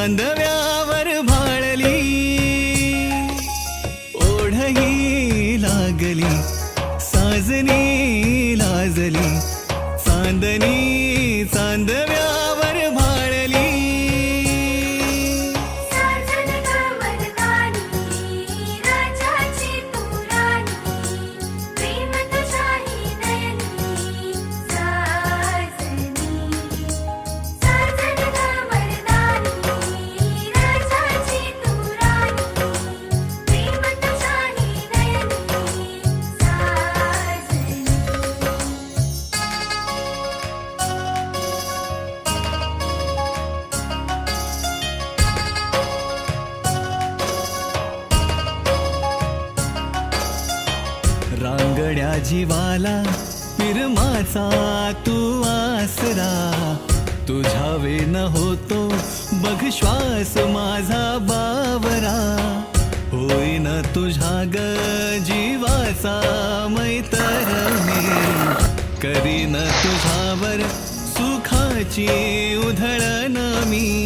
चांदव्यावर भाळली, ओढही लागली, साजनी लाजली, चांदणी चांदव्यावर भाळली. साजन गमनानी राजाची तू राणी, प्रेम तुझ्याही नयनी साजनी. साजन गमनानी राजाची तू राणी, प्रेम तुझ्याही नयनी साजनी. रांगड्या जीवाला पिरमाचा तू आसरा, तुझ्या वेन होतो बघ श्वास माझा बावरा. होईन तुझ्या ग जीवाचा मैतरणी, करीन तुझ्यावर सुखाची उधळण मी.